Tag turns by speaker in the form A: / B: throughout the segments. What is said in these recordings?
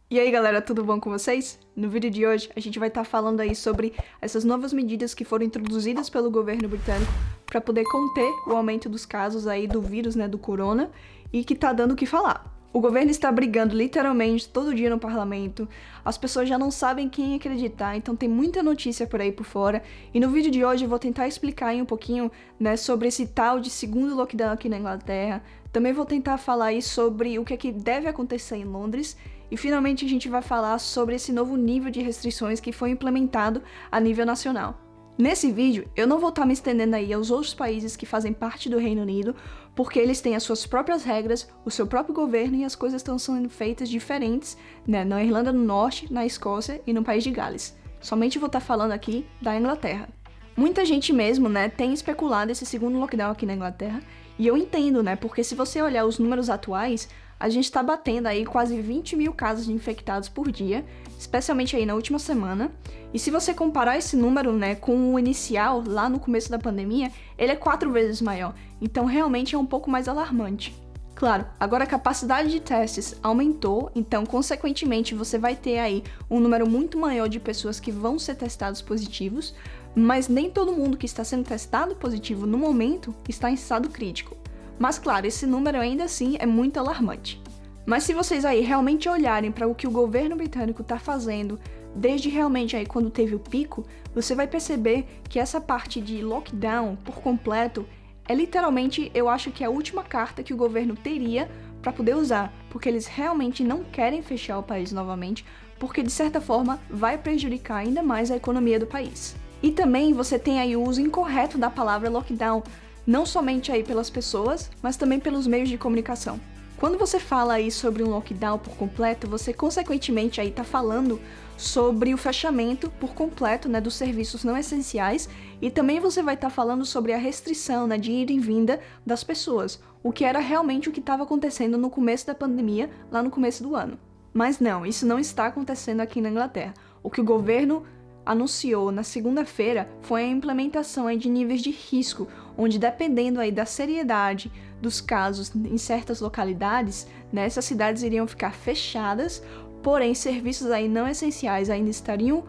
A: E aí galera, tudo bom com vocês? No vídeo de hoje a gente vai estar falando aí sobre essas novas medidas que foram introduzidas pelo governo britânico para poder conter o aumento dos casos aí do vírus, do corona, e que tá dando o que falar. O governo está brigando literalmente todo dia no parlamento, as pessoas já não sabem quem acreditar, então tem muita notícia por aí por fora, e no vídeo de hoje eu vou tentar explicar aí um pouquinho, sobre esse tal de segundo lockdown aqui na Inglaterra. Também vou tentar falar aí sobre o que é que deve acontecer em Londres, e finalmente a gente vai falar sobre esse novo nível de restrições que foi implementado a nível nacional. Nesse vídeo, eu não vou estar me estendendo aí aos outros países que fazem parte do Reino Unido, porque eles têm as suas próprias regras, o seu próprio governo e as coisas estão sendo feitas diferentes, na Irlanda do Norte, na Escócia e no País de Gales. Somente vou estar falando aqui da Inglaterra. Muita gente mesmo, tem especulado esse segundo lockdown aqui na Inglaterra, e eu entendo, porque se você olhar os números atuais, a gente está batendo aí quase 20 mil casos de infectados por dia, especialmente aí na última semana. E se você comparar esse número, com o inicial, lá no começo da pandemia, ele é 4 vezes maior. Então realmente é um pouco mais alarmante. Claro, agora a capacidade de testes aumentou, então consequentemente você vai ter aí um número muito maior de pessoas que vão ser testados positivos, mas nem todo mundo que está sendo testado positivo no momento está em estado crítico. Mas claro, esse número ainda assim é muito alarmante. Mas se vocês aí realmente olharem para o que o governo britânico está fazendo, desde realmente aí quando teve o pico, você vai perceber que essa parte de lockdown por completo é literalmente, eu acho que a última carta que o governo teria para poder usar, porque eles realmente não querem fechar o país novamente, porque de certa forma vai prejudicar ainda mais a economia do país. E também você tem aí o uso incorreto da palavra lockdown, não somente aí pelas pessoas, mas também pelos meios de comunicação. Quando você fala aí sobre um lockdown por completo, você consequentemente aí tá falando sobre o fechamento por completo, dos serviços não essenciais, e também você vai estar falando sobre a restrição, de ida e vinda das pessoas, o que era realmente o que estava acontecendo no começo da pandemia, lá no começo do ano. Mas não, isso não está acontecendo aqui na Inglaterra. O que o governo anunciou na segunda-feira foi a implementação aí de níveis de risco, onde dependendo aí da seriedade dos casos em certas localidades, essas cidades iriam ficar fechadas, porém serviços aí não essenciais ainda estariam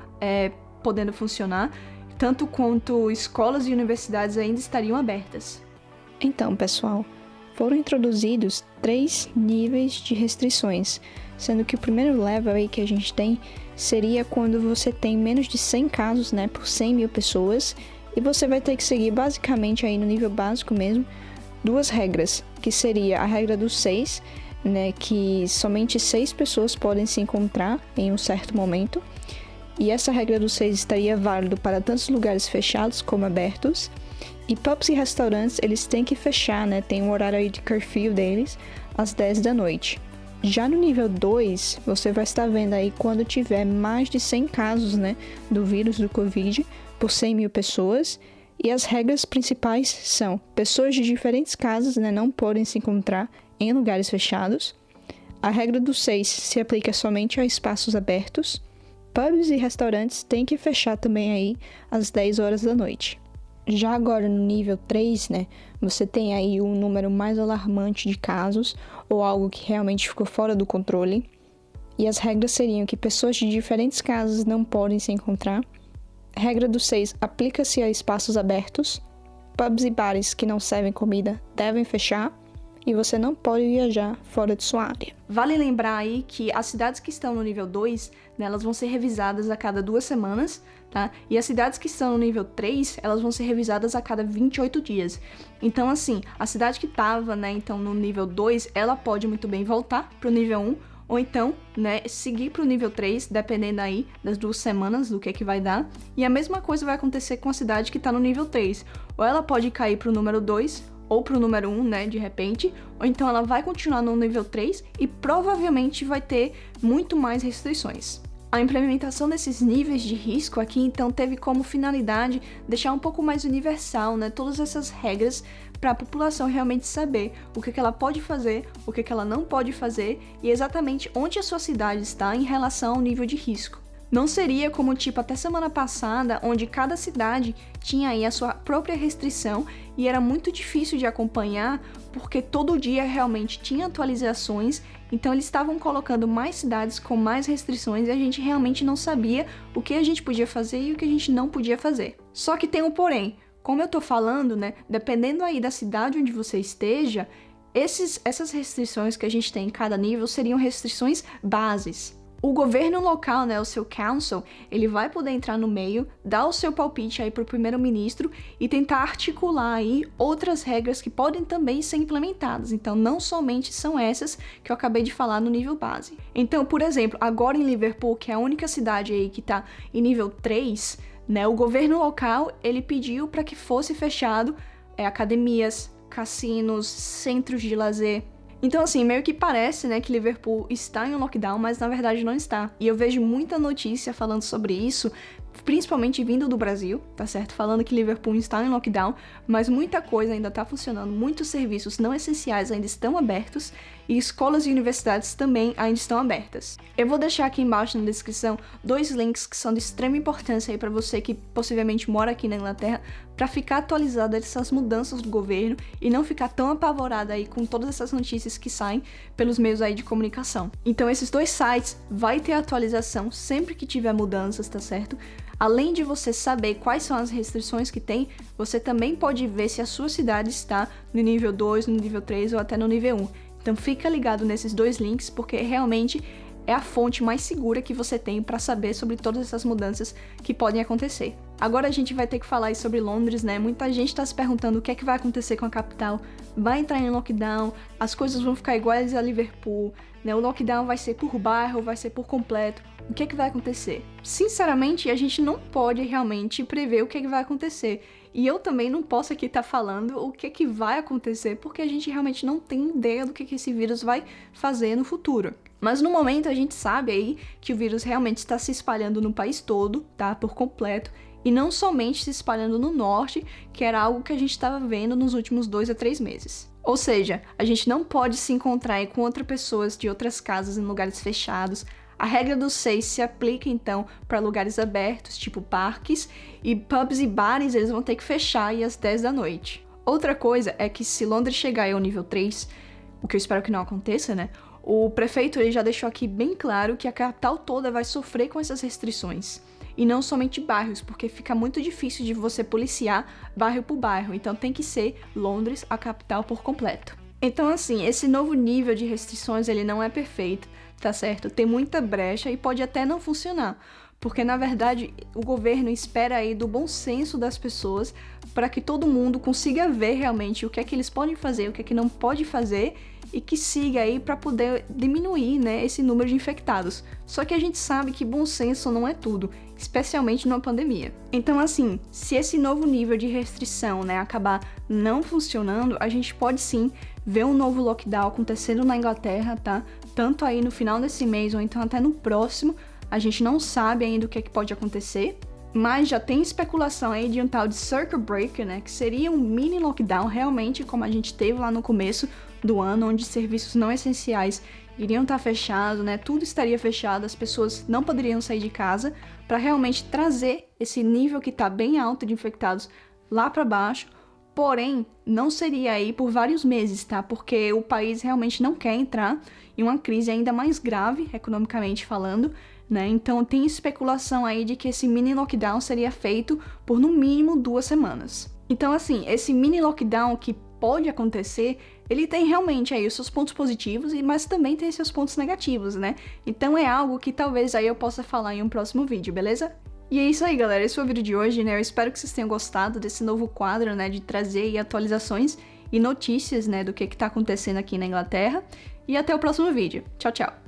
A: podendo funcionar, tanto quanto escolas e universidades ainda estariam abertas.
B: Então, pessoal, foram introduzidos 3 níveis de restrições, sendo que o primeiro level aí que a gente tem seria quando você tem menos de 100 casos, por 100 mil pessoas, e você vai ter que seguir basicamente aí no nível básico mesmo, 2 regras, que seria a regra dos 6, que somente 6 pessoas podem se encontrar em um certo momento, e essa regra dos 6 estaria válido para tantos lugares fechados como abertos, e pubs e restaurantes eles têm que fechar, tem um horário aí de curfew deles, às 10 da noite. Já no nível 2, você vai estar vendo aí quando tiver mais de 100 casos, do vírus do Covid por 100 mil pessoas. E as regras principais são: pessoas de diferentes casas, não podem se encontrar em lugares fechados. A regra do 6 se aplica somente a espaços abertos. Pubs e restaurantes têm que fechar também aí às 10 horas da noite. Já agora no nível 3, você tem aí um número mais alarmante de casos, ou algo que realmente ficou fora do controle. E as regras seriam que pessoas de diferentes casas não podem se encontrar. Regra do 6 aplica-se a espaços abertos. Pubs e bares que não servem comida devem fechar. E você não pode viajar fora de sua área.
A: Vale lembrar aí que as cidades que estão no nível 2, elas vão ser revisadas a cada 2 semanas, tá? E as cidades que estão no nível 3, elas vão ser revisadas a cada 28 dias. Então, assim, a cidade que estava, então no nível 2, ela pode muito bem voltar para o nível 1, ou então, seguir para o nível 3, dependendo aí das 2 semanas, do que vai dar. E a mesma coisa vai acontecer com a cidade que está no nível 3. Ou ela pode cair para o número 2, ou para o número 1, de repente, ou então ela vai continuar no nível 3 e provavelmente vai ter muito mais restrições. A implementação desses níveis de risco aqui, então, teve como finalidade deixar um pouco mais universal, todas essas regras para a população realmente saber o que ela pode fazer, o que ela não pode fazer e exatamente onde a sua cidade está em relação ao nível de risco. Não seria como até semana passada, onde cada cidade tinha aí a sua própria restrição e era muito difícil de acompanhar, porque todo dia realmente tinha atualizações Então eles estavam colocando mais cidades com mais restrições e a gente realmente não sabia o que a gente podia fazer e o que a gente não podia fazer. Só que tem um porém. Como eu tô falando, né, dependendo aí da cidade onde você esteja, essas restrições que a gente tem em cada nível seriam restrições bases. O governo local, né, o seu council, ele vai poder entrar no meio, dar o seu palpite aí pro primeiro-ministro e tentar articular aí outras regras que podem também ser implementadas. Então, não somente são essas que eu acabei de falar no nível base. Então, por exemplo, agora em Liverpool, que é a única cidade aí que tá em nível 3, né, o governo local, ele pediu para que fosse fechado academias, cassinos, centros de lazer. Então, assim, meio que parece, né, que Liverpool está em um lockdown, mas na verdade não está. E eu vejo muita notícia falando sobre isso, principalmente vindo do Brasil, tá certo? Falando que Liverpool está em lockdown, mas muita coisa ainda está funcionando, muitos serviços não essenciais ainda estão abertos e escolas e universidades também ainda estão abertas. Eu vou deixar aqui embaixo na descrição 2 links que são de extrema importância aí para você que possivelmente mora aqui na Inglaterra, para ficar atualizado dessas mudanças do governo e não ficar tão apavorado aí com todas essas notícias que saem pelos meios aí de comunicação. Então esses 2 sites vai ter atualização sempre que tiver mudanças, tá certo? Além de você saber quais são as restrições que tem, você também pode ver se a sua cidade está no nível 2, no nível 3 ou até no nível 1. Então fica ligado nesses 2 links, porque realmente é a fonte mais segura que você tem para saber sobre todas essas mudanças que podem acontecer. Agora a gente vai ter que falar aí sobre Londres, né? Muita gente está se perguntando o que é que vai acontecer com a capital. Vai entrar em lockdown, as coisas vão ficar iguais a Liverpool, né? O lockdown vai ser por bairro, vai ser por completo. O que é que vai acontecer? Sinceramente, a gente não pode realmente prever o que é que vai acontecer. E eu também não posso aqui estar falando o que é que vai acontecer, porque a gente realmente não tem ideia do que esse vírus vai fazer no futuro. Mas no momento a gente sabe aí que o vírus realmente está se espalhando no país todo, tá? Por completo. E não somente se espalhando no norte, que era algo que a gente estava vendo nos últimos 2 a 3 meses. Ou seja, a gente não pode se encontrar aí com outras pessoas de outras casas em lugares fechados. A regra dos 6 se aplica então para lugares abertos, tipo parques, e pubs e bares eles vão ter que fechar aí às 10 da noite. Outra coisa é que se Londres chegar aí ao nível 3, o que eu espero que não aconteça, né? O prefeito ele já deixou aqui bem claro que a capital toda vai sofrer com essas restrições. E não somente bairros, porque fica muito difícil de você policiar bairro por bairro. Então tem que ser Londres a capital por completo. Então assim, esse novo nível de restrições ele não é perfeito, tá certo? Tem muita brecha e pode até não funcionar. Porque, na verdade, o governo espera aí do bom senso das pessoas para que todo mundo consiga ver realmente o que é que eles podem fazer, o que é que não pode fazer e que siga aí para poder diminuir, né, esse número de infectados. Só que a gente sabe que bom senso não é tudo, especialmente numa pandemia. Então, assim, se esse novo nível de restrição, né, acabar não funcionando, a gente pode sim ver um novo lockdown acontecendo na Inglaterra, tá? Tanto aí no final desse mês ou então até no próximo. A gente não sabe ainda o que é que pode acontecer, mas já tem especulação aí de um tal de circuit breaker, né, que seria um mini lockdown realmente como a gente teve lá no começo do ano, onde serviços não essenciais iriam estar fechados, né, tudo estaria fechado, as pessoas não poderiam sair de casa, para realmente trazer esse nível que está bem alto de infectados lá para baixo. Porém, não seria aí por vários meses, tá? Porque o país realmente não quer entrar em uma crise ainda mais grave, economicamente falando, né? Então tem especulação aí de que esse mini lockdown seria feito por no mínimo 2 semanas. Então assim, esse mini lockdown que pode acontecer, ele tem realmente aí os seus pontos positivos, mas também tem seus pontos negativos, né? Então é algo que talvez aí eu possa falar em um próximo vídeo, beleza? E é isso aí, galera, esse foi o vídeo de hoje, né? Eu espero que vocês tenham gostado desse novo quadro, né, de trazer aí atualizações e notícias, né, do que tá acontecendo aqui na Inglaterra. E até o próximo vídeo. Tchau, tchau!